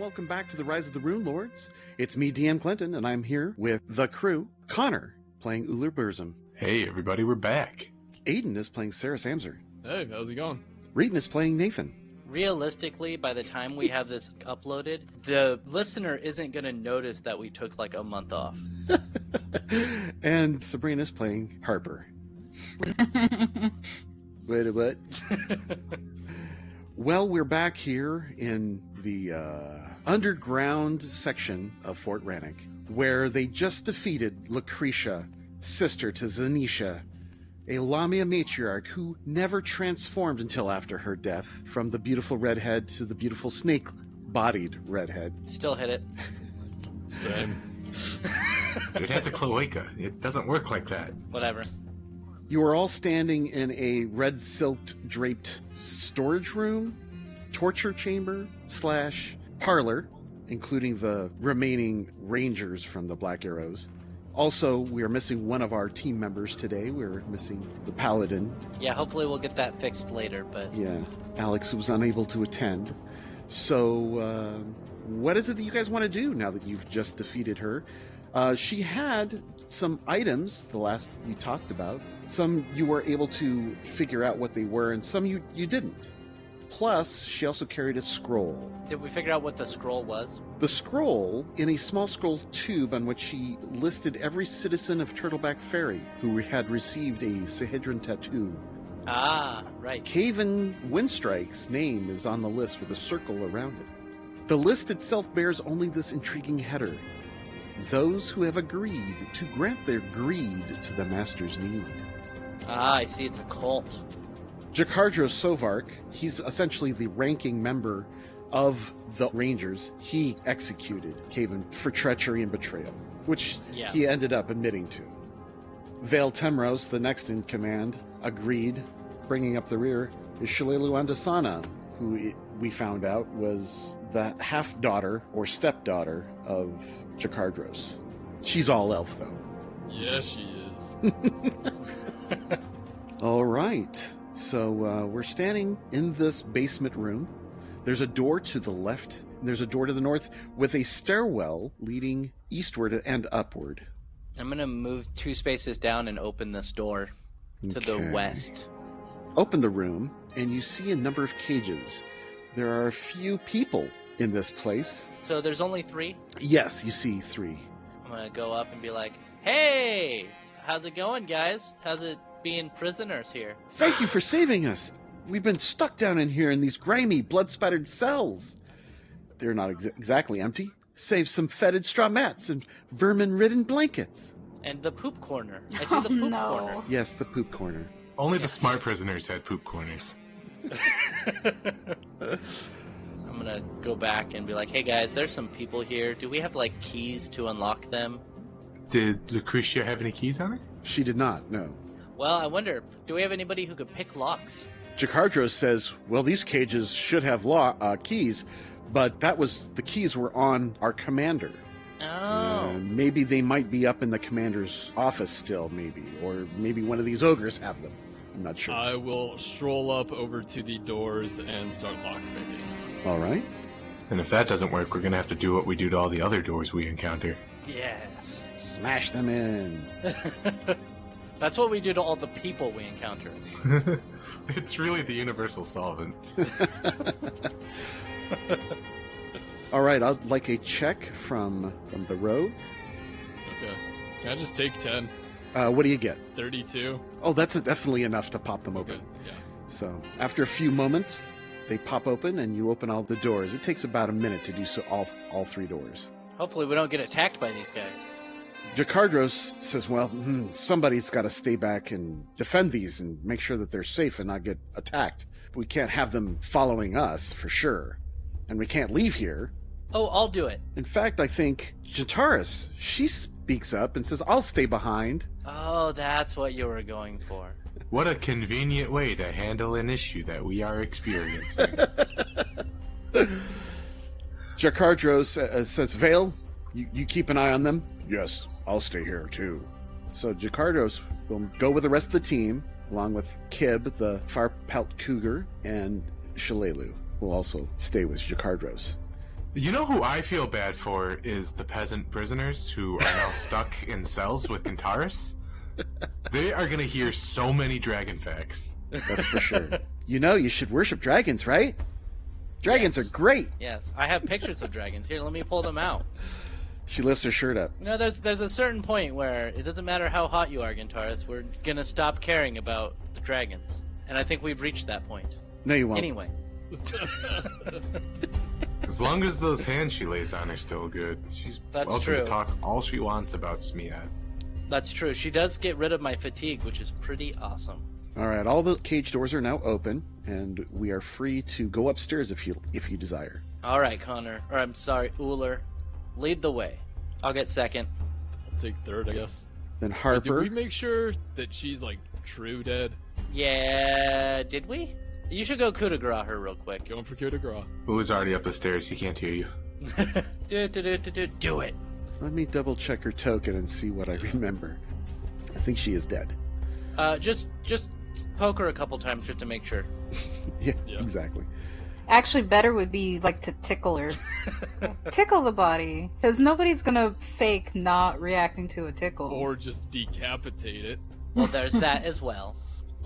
welcome back to the Rise of the Rune Lords. It's me, DM Clinton, and I'm here with the crew. Connor, playing Uller Burzum. Hey, everybody, we're back. Aiden is playing Sarah Samser. Hey, how's it going? Reeton is playing Nathan. Realistically, by the time we have this uploaded, the listener isn't going to notice that we took like a month off. And Sabrina's playing Harper. Wait, what? Well, we're back here in the underground section of Fort Rannick, where they just defeated Lucretia, sister to Zanisha, a Lamia matriarch who never transformed until after her death, from the beautiful redhead to the beautiful snake-bodied redhead. Still hit it. Same. It has a cloaca. It doesn't work like that. Whatever. You are all standing in a red silked draped storage room, torture chamber / parlor, including the remaining rangers from the Black Arrows. Also, we are missing one of our team members today. We're missing the paladin. Yeah, hopefully we'll get that fixed later, but... Yeah, Alex was unable to attend. So, what is it that you guys want to do now that you've just defeated her? She had some items, the last we talked about. Some you were able to figure out what they were, and some you didn't. Plus, she also carried a scroll. Did we figure out what the scroll was? The scroll, in a small scroll tube on which she listed every citizen of Turtleback Ferry who had received a Sahedron tattoo. Ah, right. Caven Windstrike's name is on the list with a circle around it. The list itself bears only this intriguing header: those who have agreed to grant their greed to the Master's need. Ah, I see, it's a cult. Jakardro Sovark, he's essentially the ranking member of the Rangers. He executed Caven for treachery and betrayal, which he ended up admitting to. Vale Temros, the next in command, agreed. Bringing up the rear is Shalelu Andasana, who we found out was the half-daughter or stepdaughter of Jakardros. She's all elf, though. Yeah, she is. All right. So we're standing in this basement room. There's a door to the left, and there's a door to the north with a stairwell leading eastward and upward. I'm going to move 2 spaces down and open this door to the west. Open the room, and you see a number of cages. There are a few people in this place. So there's only 3? Yes, you see 3. I'm going to go up and be like, hey, how's it going, guys? How's it being prisoners here? Thank you for saving us. We've been stuck down in here in these grimy, blood-spattered cells. They're not exactly empty, save some fetid straw mats and vermin-ridden blankets. And the poop corner. I see the poop corner. Yes, the poop corner. Only the smart prisoners had poop corners. I'm gonna go back and be like, hey guys, there's some people here. Do we have, like, keys to unlock them? Did Lucretia have any keys on her? She did not, no. Well, I wonder, do we have anybody who could pick locks? Jakardros says, well, these cages should have keys, but the keys were on our commander. Oh. Maybe they might be up in the commander's office still, maybe. Or maybe one of these ogres have them. I'm not sure. I will stroll up over to the doors and start lockpicking. All right. And if that doesn't work, we're going to have to do what we do to all the other doors we encounter. Yes. Smash them in. That's what we do to all the people we encounter. It's really the universal solvent. All right, I'd like a check from the rogue. Okay. Can I just take 10? What do you get? 32. Oh, that's definitely enough to pop them open. Okay. Yeah. So after a few moments, they pop open and you open all the doors. It takes about a minute to do so all 3 doors. Hopefully we don't get attacked by these guys. Jakardros says, well, somebody's got to stay back and defend these and make sure that they're safe and not get attacked. We can't have them following us, for sure. And we can't leave here. Oh, I'll do it. In fact, I think Jataris, she speaks up and says, I'll stay behind. Oh, that's what you were going for. What a convenient way to handle an issue that we are experiencing. Jakardros says, Vale, you keep an eye on them? Yes, I'll stay here too. So Jakardros will go with the rest of the team, along with Kib, the Farpelt Cougar, and Shalelu will also stay with Jakardros. You know who I feel bad for is the peasant prisoners who are now stuck in cells with Gintaris. They are going to hear so many dragon facts. That's for sure. You should worship dragons, right? Dragons are great. Yes, I have pictures of dragons. Here, let me pull them out. She lifts her shirt up. There's a certain point where it doesn't matter how hot you are, Gintaris. We're going to stop caring about the dragons. And I think we've reached that point. No, you won't. Anyway. As long as those hands she lays on are still good, she's welcome to talk all she wants about Smiad. That's true. She does get rid of my fatigue, which is pretty awesome. All right, all the cage doors are now open, and we are free to go upstairs if you desire. All right, Connor. Or I'm sorry, Uller. Lead the way. I'll get second. I'll take third, I guess. Then Harper. Did we make sure that she's, like, true dead? Yeah, did we? You should go coup de grace her real quick. Going for coup de grace. Who's already up the stairs? He can't hear you. Do it. Let me double check her token and see what I remember. I think she is dead. Just poke her a couple times just to make sure. yeah, exactly. Actually, better would be like to tickle her. Tickle the body. Because nobody's gonna fake not reacting to a tickle. Or just decapitate it. Well, there's that as well.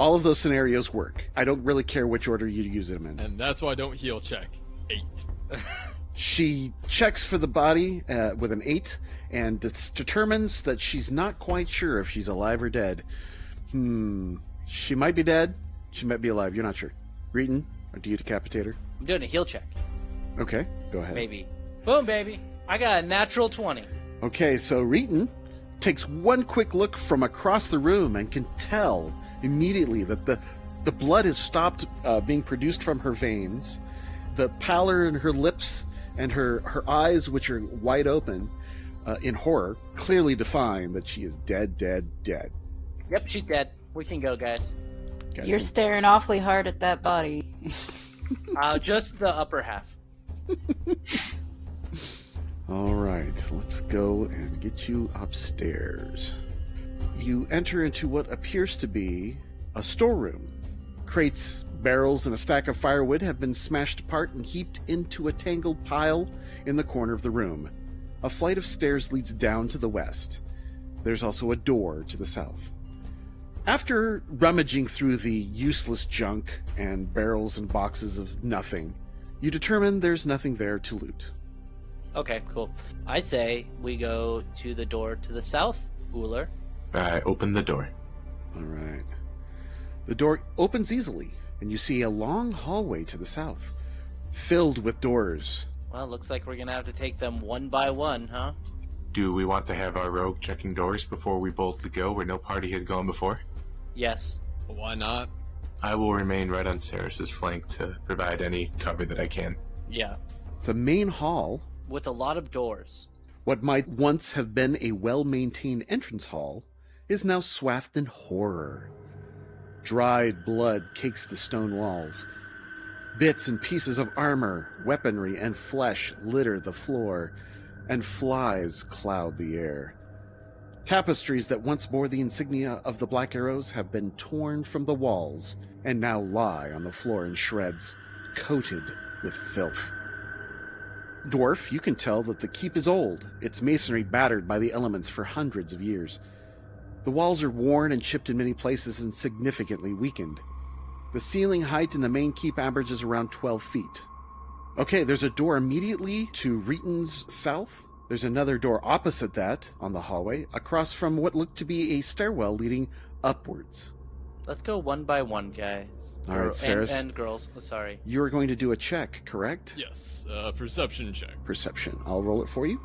All of those scenarios work. I don't really care which order you use them in. And that's why I don't heal check. 8. She checks for the body with an 8 and determines that she's not quite sure if she's alive or dead. She might be dead. She might be alive. You're not sure. Reeton, or do you decapitate her? I'm doing a heal check. Okay, go ahead. Baby. Boom, baby. I got a natural 20. Okay, so Reeton takes one quick look from across the room and can tell immediately that the blood has stopped being produced from her veins. The pallor in her lips and her eyes, which are wide open in horror, clearly define that she is dead. Yep, she's dead. We can go, guys. You're staring awfully hard at that body. Just the upper half. All right, let's go and get you upstairs. You enter into what appears to be a storeroom. Crates, barrels, and a stack of firewood have been smashed apart and heaped into a tangled pile in the corner of the room. A flight of stairs leads down to the west. There's also a door to the south. After rummaging through the useless junk and barrels and boxes of nothing, you determine there's nothing there to loot. Okay, cool. I say we go to the door to the south, Uller. I open the door. All right. The door opens easily, and you see a long hallway to the south, filled with doors. Well, looks like we're going to have to take them one by one, huh? Do we want to have our rogue checking doors before we boldly go where no party has gone before? Yes. Why not? I will remain right on Ceres's flank to provide any cover that I can. Yeah. It's a main hall with a lot of doors. What might once have been a well-maintained entrance hall is now swathed in horror. Dried blood cakes the stone walls. Bits and pieces of armor, weaponry, and flesh litter the floor, and flies cloud the air. Tapestries that once bore the insignia of the Black Arrows have been torn from the walls and now lie on the floor in shreds, coated with filth. Dwarf, you can tell that the keep is old, its masonry battered by the elements for hundreds of years. The walls are worn and chipped in many places and significantly weakened. The ceiling height in the main keep averages around 12 feet. Okay, there's a door immediately to Reeton's south. There's another door opposite that on the hallway, across from what looked to be a stairwell leading upwards. Let's go one by one, guys. All right, Ceres. And girls. Oh, sorry. You are going to do a check, correct? Yes, perception check. Perception. I'll roll it for you.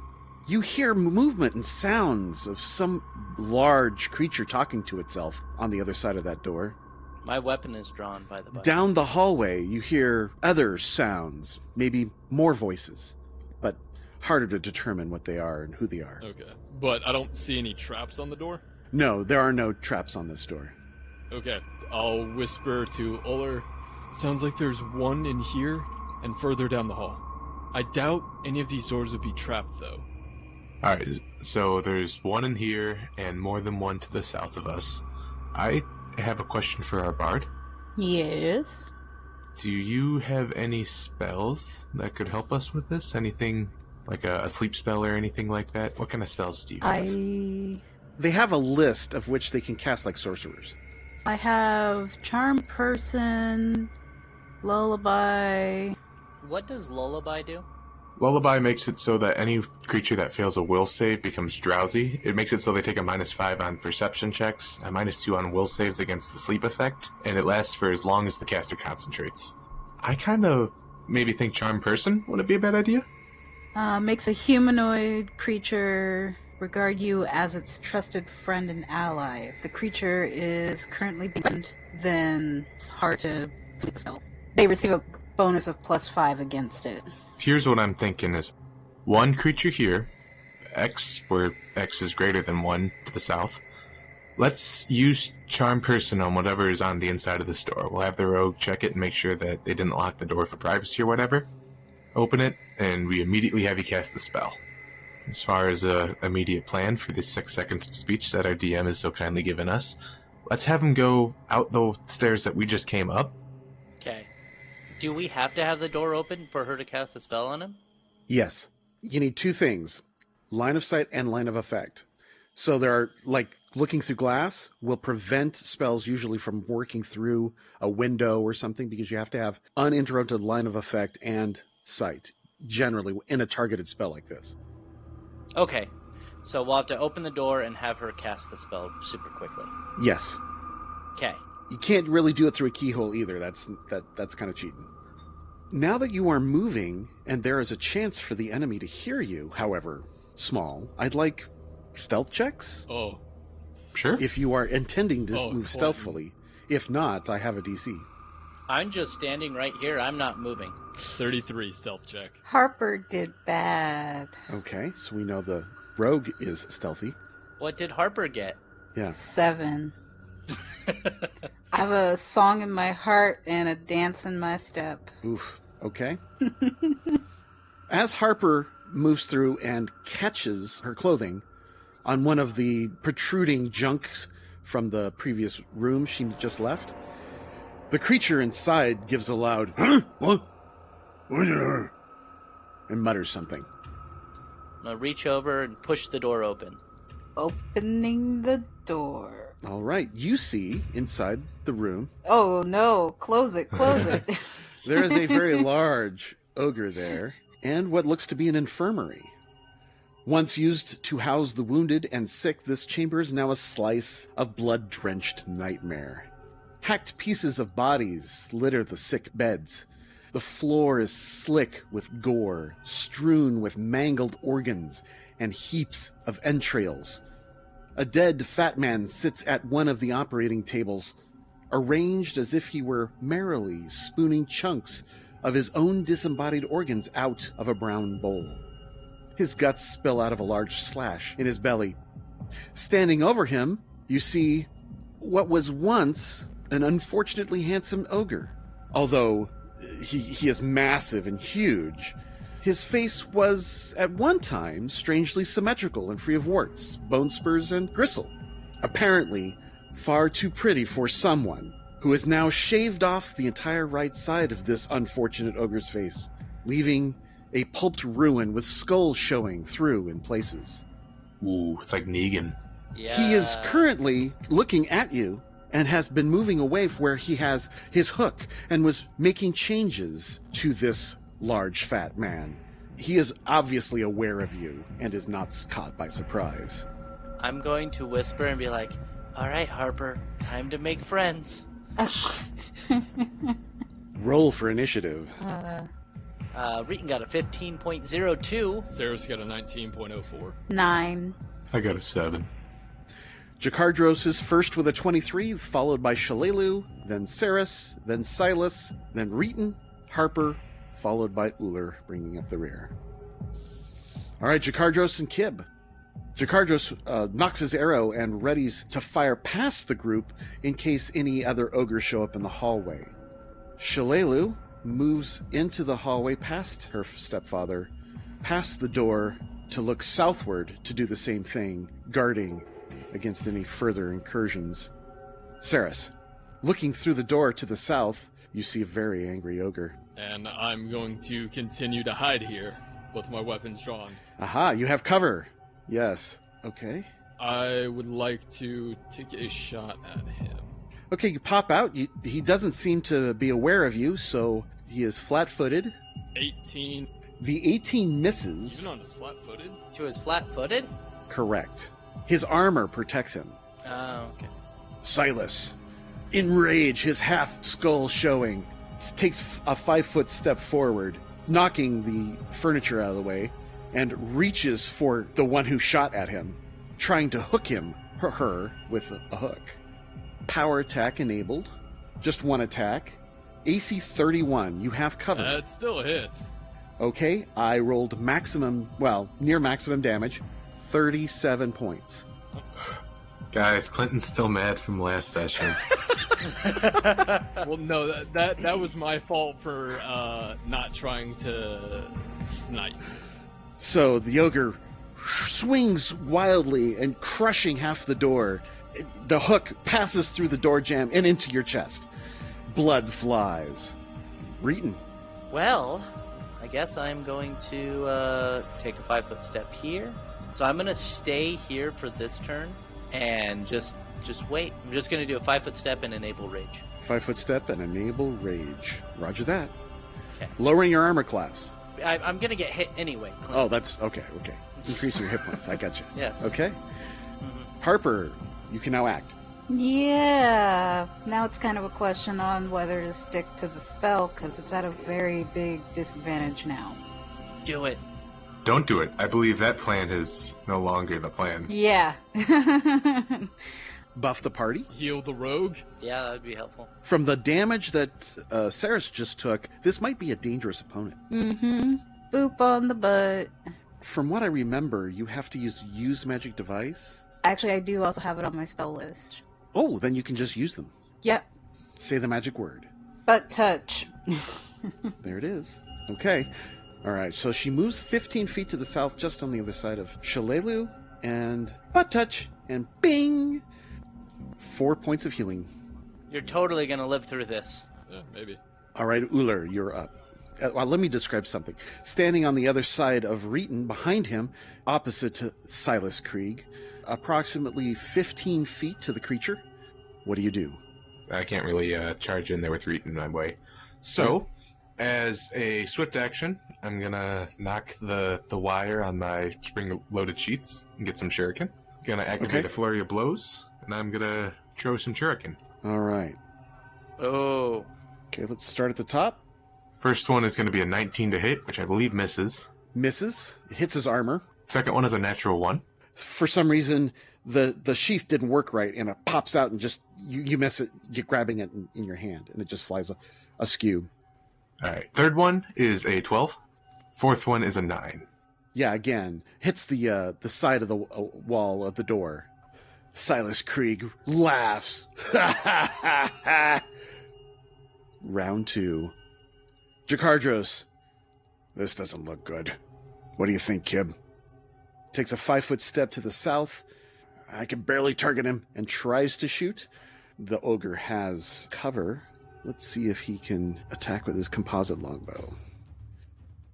You hear movement and sounds of some large creature talking to itself on the other side of that door. My weapon is drawn, by the way. Down the hallway, you hear other sounds, maybe more voices, but harder to determine what they are and who they are. Okay, but I don't see any traps on the door? No, there are no traps on this door. Okay, I'll whisper to Uller. Sounds like there's one in here and further down the hall. I doubt any of these doors would be trapped, though. Alright, so there's one in here and more than one to the south of us. I have a question for our bard. Yes? Do you have any spells that could help us with this? Anything like a sleep spell or anything like that? What kind of spells do you have? They have a list of which they can cast like sorcerers. I have Charm Person, Lullaby. What does Lullaby do? Lullaby makes it so that any creature that fails a will save becomes drowsy. It makes it so they take a -5 on perception checks, a -2 on will saves against the sleep effect, and it lasts for as long as the caster concentrates. I kind of maybe think Charm Person wouldn't be a bad idea. Makes a humanoid creature regard you as its trusted friend and ally. If the creature is currently being threatened, then it's hard to complete the spell. They receive a bonus of +5 against it. Here's what I'm thinking is one creature here, X, where X is greater than 1 to the south. Let's use Charm Person on whatever is on the inside of this door. We'll have the rogue check it and make sure that they didn't lock the door for privacy or whatever. Open it, and we immediately have you cast the spell. As far as an immediate plan for this 6 seconds of speech that our DM has so kindly given us, let's have him go out the stairs that we just came up. Okay. Do we have to have the door open for her to cast a spell on him? Yes. You need 2 things, line of sight and line of effect. So there are, like, looking through glass will prevent spells usually from working through a window or something because you have to have uninterrupted line of effect and sight, generally, in a targeted spell like this. Okay. So we'll have to open the door and have her cast the spell super quickly. Yes. Okay. You can't really do it through a keyhole either. That's kind of cheating. Now that you are moving, and there is a chance for the enemy to hear you, however small, I'd like stealth checks. Oh. Sure. If you are intending to move fine. stealthily. If not, I have a DC. I'm just standing right here. I'm not moving. 33 stealth check. Harper did bad. Okay, so we know the rogue is stealthy. What did Harper get? Yeah. 7. I have a song in my heart and a dance in my step. Oof. Okay. As Harper moves through and catches her clothing on one of the protruding junks from the previous room she just left, the creature inside gives a loud, "Huh? What? And mutters something. I'm gonna reach over and push the door open. Opening the door. All right, you see inside the room. Oh no, close it, close it. There is a very large ogre there, and what looks to be an infirmary. Once used to house the wounded and sick, this chamber is now a slice of blood-drenched nightmare. Hacked pieces of bodies litter the sick beds. The floor is slick with gore, strewn with mangled organs and heaps of entrails. A dead fat man sits at one of the operating tables, arranged as if he were merrily spooning chunks of his own disembodied organs out of a brown bowl. His guts spill out of a large slash in his belly. Standing over him, you see what was once an unfortunately handsome ogre. Although he is massive and huge, his face was at one time strangely symmetrical and free of warts, bone spurs, and gristle. Apparently far too pretty for someone who has now shaved off the entire right side of this unfortunate ogre's face, leaving a pulped ruin with skulls showing through in places. Ooh, it's like Negan. Yeah. He is currently looking at you and has been moving away from where he has his hook and was making changes to this large fat man. He is obviously aware of you and is not caught by surprise. I'm going to whisper and be like, "All right, Harper, time to make friends." Roll for initiative. Reeton got a 15.02. Sarah's got a 19.04. 9. I got a 7. Jakardros is first with a 23, followed by Shalelu, then Saris, then Silas, then Reeton, Harper, followed by Uller, bringing up the rear. All right, Jakardros and Kib. Jakardros knocks his arrow and readies to fire past the group in case any other ogres show up in the hallway. Shalelu moves into the hallway past her stepfather, past the door to look southward to do the same thing, guarding against any further incursions. Saris. Looking through the door to the south, you see a very angry ogre. And I'm going to continue to hide here with my weapons drawn. Aha, you have cover. Yes. Okay. I would like to take a shot at him. Okay, you pop out. He doesn't seem to be aware of you, so he is flat-footed. 18. The 18 misses. Even on his flat-footed? To his flat-footed? Correct. His armor protects him. Oh, okay. Silas, in rage, his half skull showing, takes a 5-foot step forward, knocking the furniture out of the way, and reaches for the one who shot at him, trying to hook him, her, with a hook. Power attack enabled. Just one attack. AC 31. You have cover. That still hits. Okay, I rolled near maximum damage. 37 points. Guys, Clinton's still mad from last session. Well, no, that was my fault for not trying to snipe. So the ogre swings wildly and crushing half the door. The hook passes through the door jamb and into your chest. Blood flies. Reeton. Well, I guess I'm going to take a 5-foot step here. So I'm going to stay here for this turn and just wait. I'm just going to do a 5-foot step and enable rage. 5-foot step and enable rage. Roger that. Okay. Lowering your armor class. I'm going to get hit anyway, Clint. Oh, that's okay. Increase your hit points. I got you. Yes. Okay. Mm-hmm. Harper, you can now act. Yeah. Now it's kind of a question on whether to stick to the spell, because it's at a very big disadvantage now. Do it. Don't do it. I believe that plan is no longer the plan. Yeah. Buff the party. Heal the rogue. Yeah, that would be helpful. From the damage that Saris just took, this might be a dangerous opponent. Mm-hmm. Boop on the butt. From what I remember, you have to use magic device. Actually, I do also have it on my spell list. Oh, then you can just use them. Yep. Say the magic word. Butt touch. There it is. Okay. All right, so she moves 15 feet to the south, just on the other side of Shalelu, and butt touch, and bing! 4 points of healing. You're totally going to live through this. Yeah, maybe. All right, Uller, you're up. Well, let me describe something. Standing on the other side of Reeton, behind him, opposite to Silas Krieg, approximately 15 feet to the creature. What do? I can't really charge in there with Reeton my way. So, as a swift action, I'm gonna knock the wire on my spring-loaded sheets and get some shuriken. Gonna activate a flurry of blows, and I'm gonna throw some shuriken. All right. Oh. Okay, let's start at the top. First one is gonna be a 19 to hit, which I believe misses. Misses. Hits his armor. Second one is a natural 1. For some reason, the sheath didn't work right, and it pops out and just you miss it. You're grabbing it in your hand, and it just flies askew. All right. Third one is a 12. Fourth one is a 9. Yeah, again, hits the side of the wall of the door. Silas Krieg laughs. Round 2. Jakardros. This doesn't look good. What do you think, Kib? Takes a 5-foot step to the south. I can barely target him and tries to shoot. The ogre has cover. Let's see if he can attack with his composite longbow.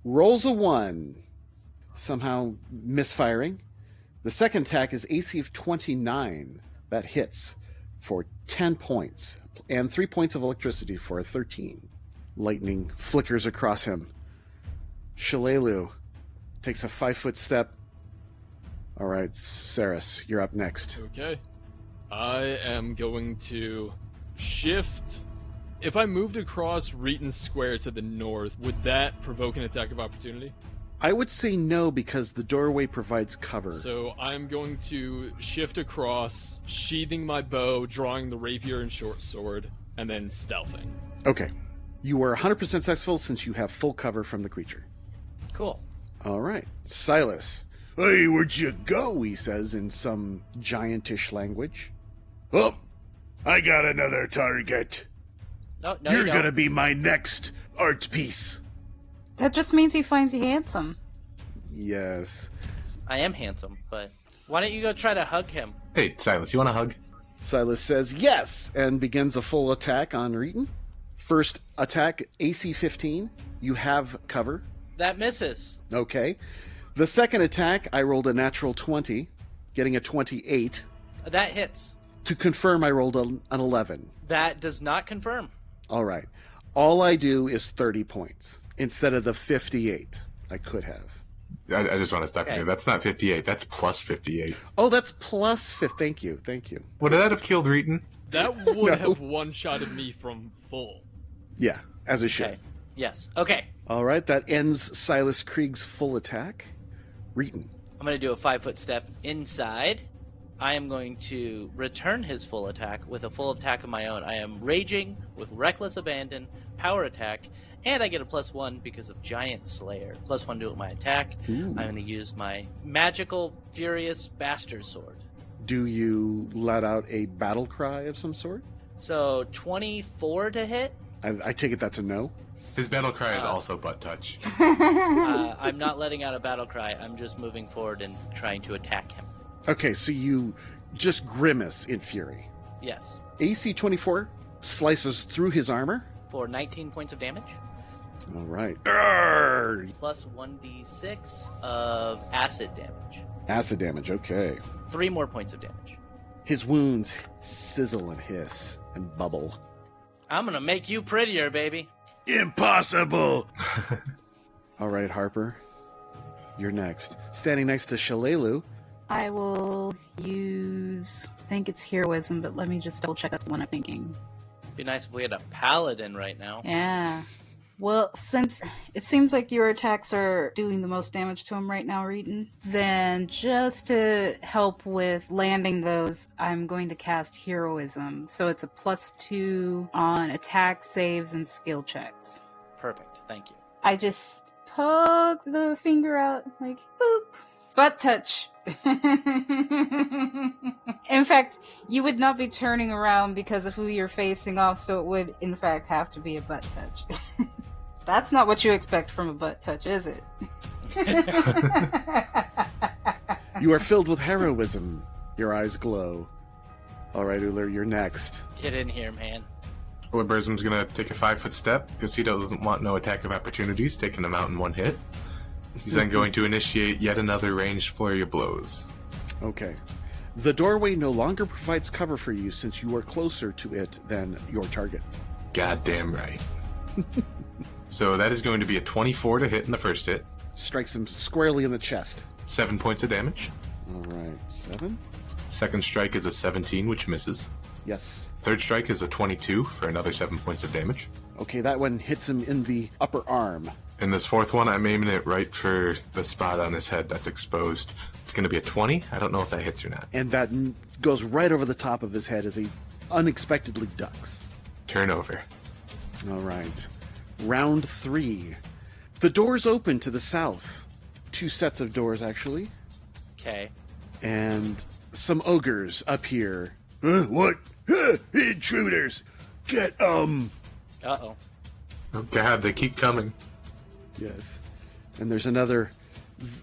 Rolls a 1. Somehow misfiring. The second attack is AC of 29. That hits for 10 points. And 3 points of electricity for a 13. Lightning flickers across him. Shalelu takes a 5-foot step. All right, Saris, you're up next. Okay. I am going to shift. If I moved across Reeton Square to the north, would that provoke an attack of opportunity? I would say no, because the doorway provides cover. So I'm going to shift across, sheathing my bow, drawing the rapier and short sword, and then stealthing. Okay. You are 100% successful since you have full cover from the creature. Cool. All right. Silas. Hey, where'd you go? He says in some giantish language. Oh, I got another target. No, You're you don't. gonna be my next art piece. That just means he finds you handsome. Yes. I am handsome, but why don't you go try to hug him? Hey, Silas, you want a hug? Silas says yes and begins a full attack on Reeton. First attack, AC 15. You have cover. That misses. Okay. The second attack, I rolled a natural 20, getting a 28. That hits. To confirm, I rolled an 11. That does not confirm. All right. All I do is 30 points instead of the 58 I could have. I just want to stop you. That's not 58. That's plus 58. Oh, that's plus 50. Thank you. Would that have killed Reeton? That would have one-shotted me from full. Yeah, as it should. Okay. Yes. Okay. All right, that ends Silas Krieg's full attack. Reeton. I'm going to do a 5-foot step inside. I am going to return his full attack with a full attack of my own. I am raging with reckless abandon, power attack, and I get a +1 because of Giant Slayer. +1 to my attack. Ooh. I'm going to use my magical, furious bastard sword. Do you let out a battle cry of some sort? So 24 to hit. I take it that's a no. His battle cry is also butt touch. I'm not letting out a battle cry. I'm just moving forward and trying to attack him. Okay, so you just grimace in fury. Yes. AC 24 slices through his armor. For 19 points of damage. All right. Arrgh! Plus 1d6 of acid damage. Acid damage, okay. 3 more points of damage. His wounds sizzle and hiss and bubble. I'm gonna make you prettier, baby. Impossible! All right, Harper. You're next. Standing next to Shalelu. I will use... I think it's heroism, but let me just double check that's the one I'm thinking. Be nice if we had a paladin right now. Yeah. Well, since it seems like your attacks are doing the most damage to him right now, Reeton, then just to help with landing those, I'm going to cast Heroism. So it's a +2 on attack, saves, and skill checks. Perfect, thank you. I just poke the finger out, like, boop. Butt touch. In fact, you would not be turning around because of who you're facing off, so it would, in fact, have to be a butt touch. That's not what you expect from a butt touch, is it? You are filled with heroism. Your eyes glow. All right, Uller, you're next. Get in here, man. Libersm's going to take a 5-foot step because he doesn't want no attack of opportunities, taking them out in one hit. He's then going to initiate yet another ranged flurry of blows. Okay. The doorway no longer provides cover for you since you are closer to it than your target. Goddamn right. So that is going to be a 24 to hit in the first hit. Strikes him squarely in the chest. 7 points of damage. All right, 7. Second strike is a 17, which misses. Yes. Third strike is a 22 for another 7 points of damage. Okay, that one hits him in the upper arm. And this fourth one, I'm aiming it right for the spot on his head that's exposed. It's going to be a 20. I don't know if that hits or not. And that goes right over the top of his head as he unexpectedly ducks. Turn over. All right. Round 3. The doors open to the south. 2 sets of doors, actually. Okay. And some ogres up here. What? Intruders! Get 'em! Uh-oh. Oh god, they keep coming. Yes. And there's another...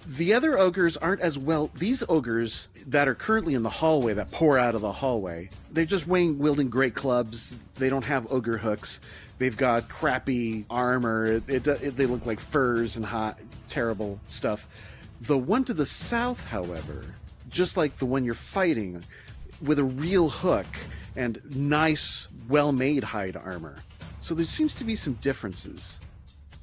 The other ogres aren't as well... These ogres that are currently in the hallway, that pour out of the hallway, they're just wielding great clubs. They don't have ogre hooks. They've got crappy armor. They look like furs and hot, terrible stuff. The one to the south, however, just like the one you're fighting, with a real hook and nice, well-made hide armor. So there seems to be some differences.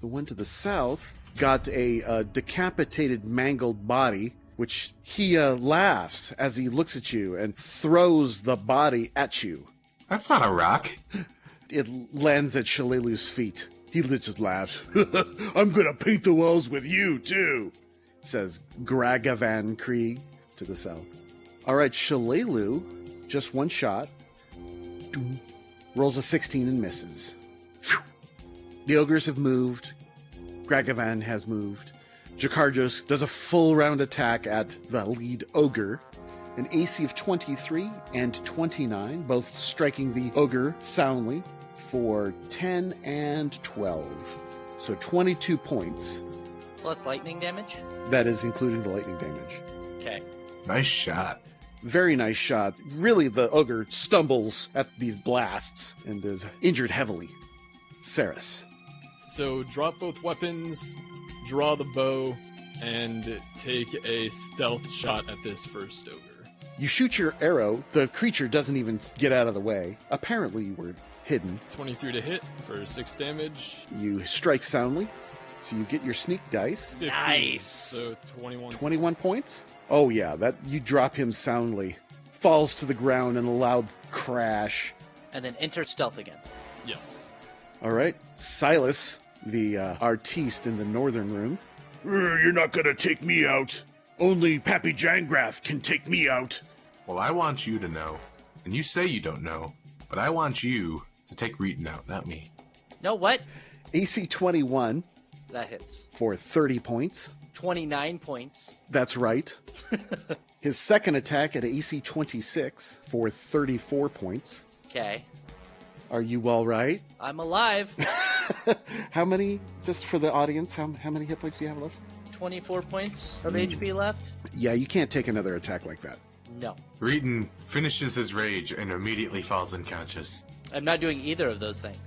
The one to the south got a decapitated, mangled body, which he laughs as he looks at you and throws the body at you. That's not a rock. It lands at Shalelu's feet. He just laughs. I'm gonna paint the walls with you, too, says Gragavan Krieg to the south. All right, Shalelu, just one shot. Rolls a 16 and misses. The ogres have moved. Gragavan has moved. Jakarjos does a full round attack at the lead ogre. An AC of 23 and 29, both striking the ogre soundly for 10 and 12. So 22 points. Plus lightning damage? That is including the lightning damage. Okay. Nice shot. Very nice shot. Really, the ogre stumbles at these blasts and is injured heavily. Saris. So drop both weapons, draw the bow, and take a stealth shot at this first ogre. You shoot your arrow. The creature doesn't even get out of the way. Apparently you were hidden. 23 to hit for 6 damage. You strike soundly, so you get your sneak dice. 15, Nice. So 21. 21 points? Oh yeah, that you drop him soundly. Falls to the ground in a loud crash. And then enter stealth again. Yes. All right, Silas, the artiste in the northern room. You're not gonna take me out. Only Pappy Jangrath can take me out. Well, I want you to know, and you say you don't know, but I want you to take Reeton out, not me. No, what? AC 21 That hits. for 30 points. 29 points. That's right. His second attack at AC 26 for 34 points. Okay. Are you all right? I'm alive. How many, just for the audience, how many hit points do you have left? 24 points of HP left? Yeah, you can't take another attack like that. No. Reeton finishes his rage and immediately falls unconscious. I'm not doing either of those things.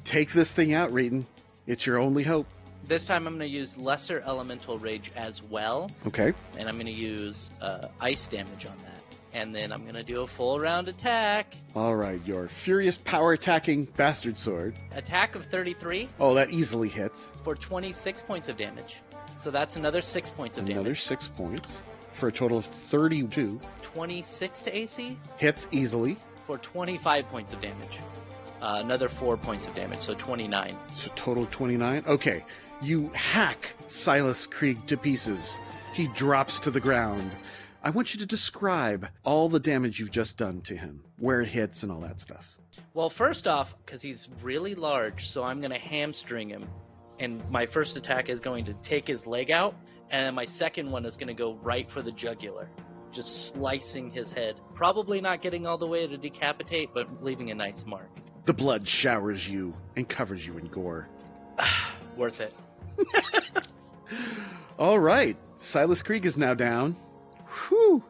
Take this thing out, Reeton. It's your only hope. This time I'm going to use Lesser Elemental Rage as well. Okay. And I'm going to use ice damage on that. And then I'm going to do a full round attack. All right, your furious power attacking bastard sword. Attack of 33 Oh, that easily hits. for 26 points of damage. So that's another 6 points of Another damage. 6 points for a total of 32. 26 to AC Hits easily. for 25 points of damage. Another 4 points of damage, so 29. So total 29. Okay, you hack Silas Krieg to pieces. He drops to the ground. I want you to describe all the damage you've just done to him, where it hits and all that stuff. Well, first off, because he's really large, so I'm going to hamstring him. And my first attack is going to take his leg out, and then my second one is going to go right for the jugular, just slicing his head. Probably not getting all the way to decapitate, but leaving a nice mark. The blood showers you and covers you in gore. Worth it. All right, Silas Krieg is now down. Whew.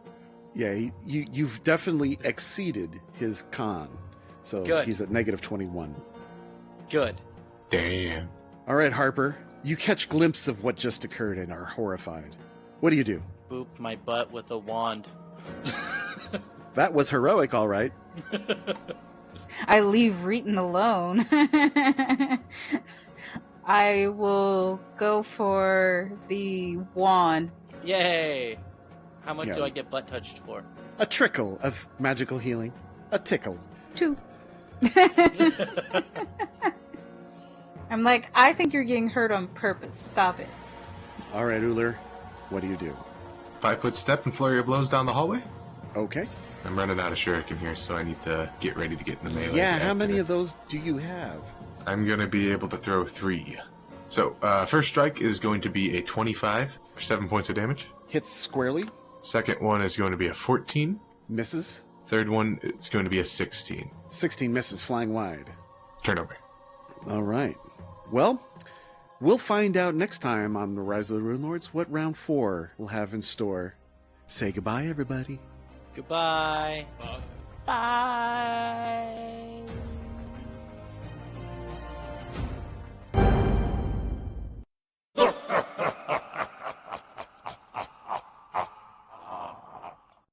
Yeah, you've definitely exceeded his con. So Good. He's at negative 21. Good. Damn. All right, Harper, you catch glimpse of what just occurred and are horrified. What do you do? Boop my butt with a wand. That was heroic, all right. I leave Reeton alone. I will go for the wand. Yay! How much Yeah. do I get butt touched for? A trickle of magical healing. A tickle. 2. I'm like, I think you're getting hurt on purpose. Stop it. All right, Uller, what do you do? 5-foot step and flurry of blows down the hallway. Okay. I'm running out of shuriken here, so I need to get ready to get in the melee. Yeah, after how many this. of those do you have? I'm going to be able to throw 3. So, first strike is going to be a 25 for 7 points of damage. Hits squarely, Second one is going to be a 14. misses. Third one is going to be a 16. 16 misses, flying wide. Turnover. All right. Well, we'll find out next time on the Rise of the Rune Lords what round 4 will have in store. Say goodbye, everybody. Goodbye. Bye.